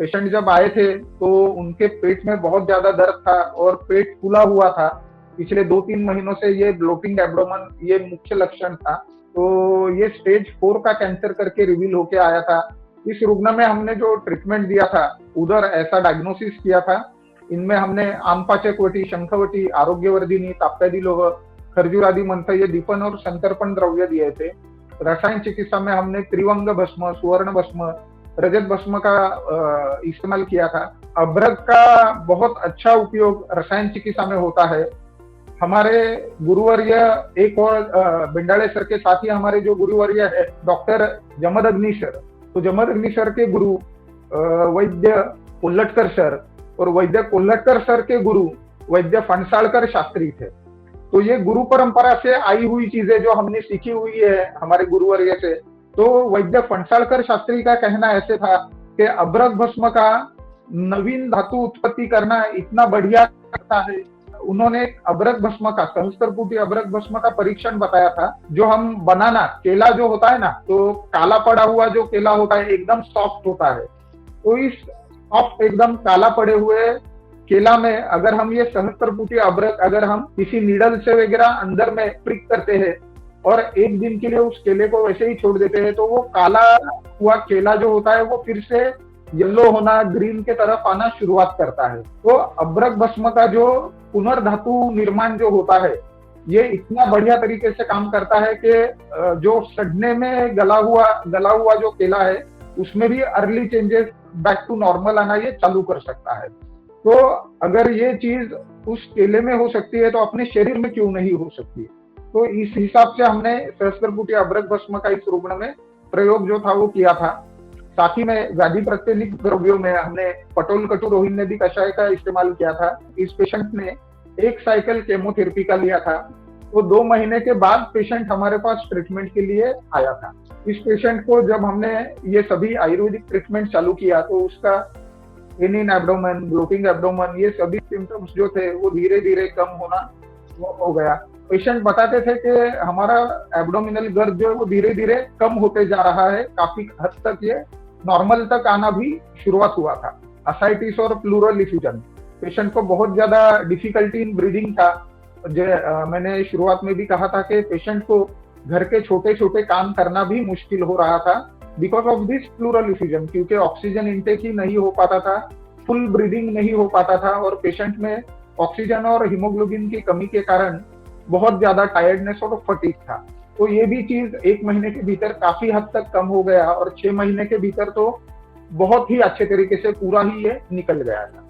Patient जब आए थे तो उनके पेट में बहुत ज्यादा दर्द था और पेट फूला हुआ था। पिछले 2-3 महीनों से ये ब्लोटिंग एब्डोमेन ये मुख्य लक्षण था। तो ये स्टेज 4 का कैंसर करके रिवील होके आया था। इस रुग्ण में हमने जो ट्रीटमेंट दिया था, उधर ऐसा डायग्नोसिस किया था। इनमें हमने आमपाचकवटी, शंखवटी, आरोग्यवर्धिनी, ताप्यादिलोह, खरजूरादि मंत्र ये दीपन और संतर्पण द्रव्य दिए थे। रसायन चिकित्सा में हमने त्रिवंग भस्म, सुवर्ण भस्म, रजत भस्म का इस्तेमाल किया था। अभ्रक का बहुत अच्छा उपयोग रसायन चिकित्सा में होता है। हमारे गुरुवर्य एक और बिंडाले सर के साथ ही हमारे जो गुरुवर्य है डॉक्टर जमद अग्नि सर, तो जमद अग्नि सर के गुरु वैद्य कोल्लटकर सर और वैद्य कोल्लटकर सर के गुरु वैद्य फणसाळकर शास्त्री थे। तो ये गुरु परंपरा से आई हुई चीजें जो हमने सीखी हुई है हमारे गुरुवर्य से। तो वैद्य फणसाळकर शास्त्री का कहना ऐसे था कि अभ्रक भस्म का नवीन धातु उत्पत्ति करना इतना बढ़िया लगता है। उन्होंने अभ्रक भस्म का, सहस्त्रपुटी अभ्रक भस्म का परीक्षण बताया था। जो हम बनाना केला जो होता है ना, तो काला पड़ा हुआ जो केला होता है एकदम सॉफ्ट होता है। तो इस सॉफ्ट एकदम काला पड़े हुए केला में अगर हम ये सहस्त्रपुटी अभ्रक अगर हम किसी नीडल से वगैरह अंदर में प्रिक करते हैं और एक दिन के लिए उस केले को वैसे ही छोड़ देते हैं, तो वो काला हुआ केला जो होता है वो फिर से येलो होना, ग्रीन के तरफ आना शुरुआत करता है। तो अभ्रक भस्म का जो पुनर्धातु निर्माण जो होता है, ये इतना बढ़िया तरीके से काम करता है कि जो सड़ने में गला हुआ जो केला है उसमें भी early changes back to normal आना ये चालू कर सकता है। तो अगर ये चीज उस केले में हो सकती है तो अपने शरीर में क्यों नहीं हो सकती। तो इस हिसाब से हमने सहस्त्रपुटी अभ्रक भस्म का इस रुग्ण में प्रयोग जो था वो किया था। साथ ही में व्याधि प्रतिनिधि द्रव्यों में हमने पटोल कटु रोहिणी नदी कषाय का इस्तेमाल किया था। इस पेशेंट ने 1 साइकिल केमोथेरेपी का लिया था। तो 2 महीने के बाद पेशेंट हमारे पास ट्रीटमेंट के लिए आया था। इस पेशेंट को जब हमने ये सभी आयुर्वेदिक ट्रीटमेंट चालू किया तो उसका एनिन एब्डोमेन, ब्लोटिंग एब्डोमेन ये सभी सिम्टम्स जो थे वो धीरे धीरे कम होना हो गया। पेशेंट बताते थे कि हमारा एब्डोमिनल गर्द जो है वो धीरे धीरे कम होते जा रहा है, काफी हद तक ये नॉर्मल तक आना भी शुरुआत हुआ था। असाइटिस और प्लूरल इफ्यूजन, पेशेंट को बहुत ज्यादा डिफिकल्टी इन ब्रीदिंग था। मैंने शुरुआत में भी कहा था कि पेशेंट को घर के छोटे छोटे काम करना भी मुश्किल हो रहा था because of this pleural effusion, क्योंकि ऑक्सीजन इनटेक ही नहीं हो पाता था, फुल ब्रीदिंग नहीं हो पाता था और पेशेंट में ऑक्सीजन और हीमोग्लोबिन की कमी के कारण बहुत ज्यादा टायर्डनेस और फटीग था। तो ये भी चीज 1 महीने के भीतर काफी हद तक कम हो गया और 6 महीने के भीतर तो बहुत ही अच्छे तरीके से पूरा ही ये निकल गया था।